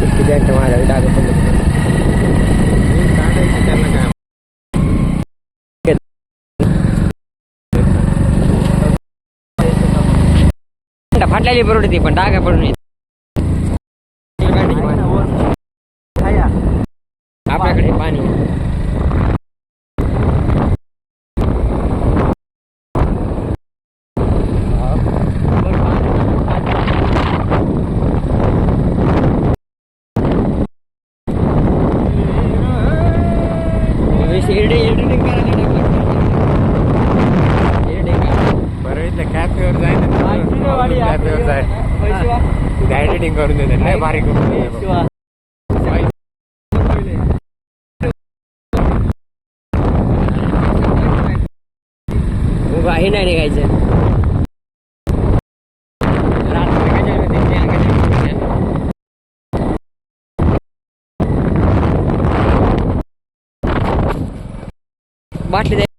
किती बँक मारायला डाग पडलं फाटलेली परवडते पण डागा पडून येत आपल्याकडे पाणी एडिटिंग करून देतात नाही बारीक हे नाही निघायचं बाटली